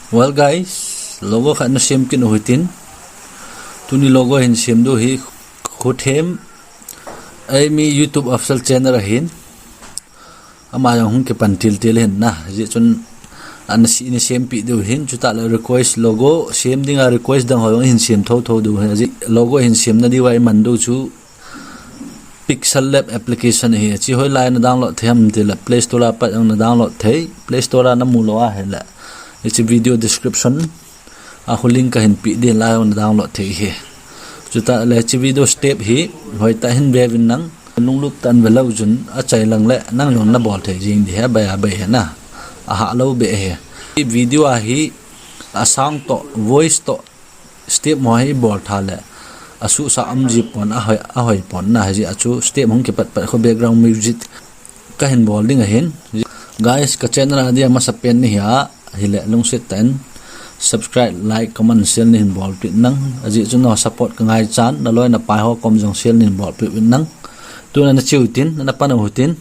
Well guys, logo khan na sim kin huitin tuni logo hin sim do hi khothem ai mi YouTube official channel hin ama yang hung ke pantil tel hin na ji chun an si ni sim pi do hin chuta la request logo sim dinga request dang hoyong hin sim tho do ji logo hin sim na di wai man do chu Pixel Lab application hi chi hoi line download them til Play Store la pa ang download thei Play Store na mu lo a hela it's a video description a link ka hin pi din la on download thei hi chuta le chi video step hi hoi ta hin bevin nang lung lup tan velo jun a chai lang le nang long na bol thei jing di ha ba ya ba na a ha lo be he video a hi a sound to voice to step mo hi bol tha le asu sa amji pon a hoi pon na ji achu step hong ke pat kho background music ka hin bol ding a hin guys ka channel adia ma sa pen ni ha hile long set ten subscribe like comment share ni hin bol pit nang aji chu no support ka ngai chan na loi na pai ho kom jong share ni bol pit nang tu na chiu tin na pa na hutin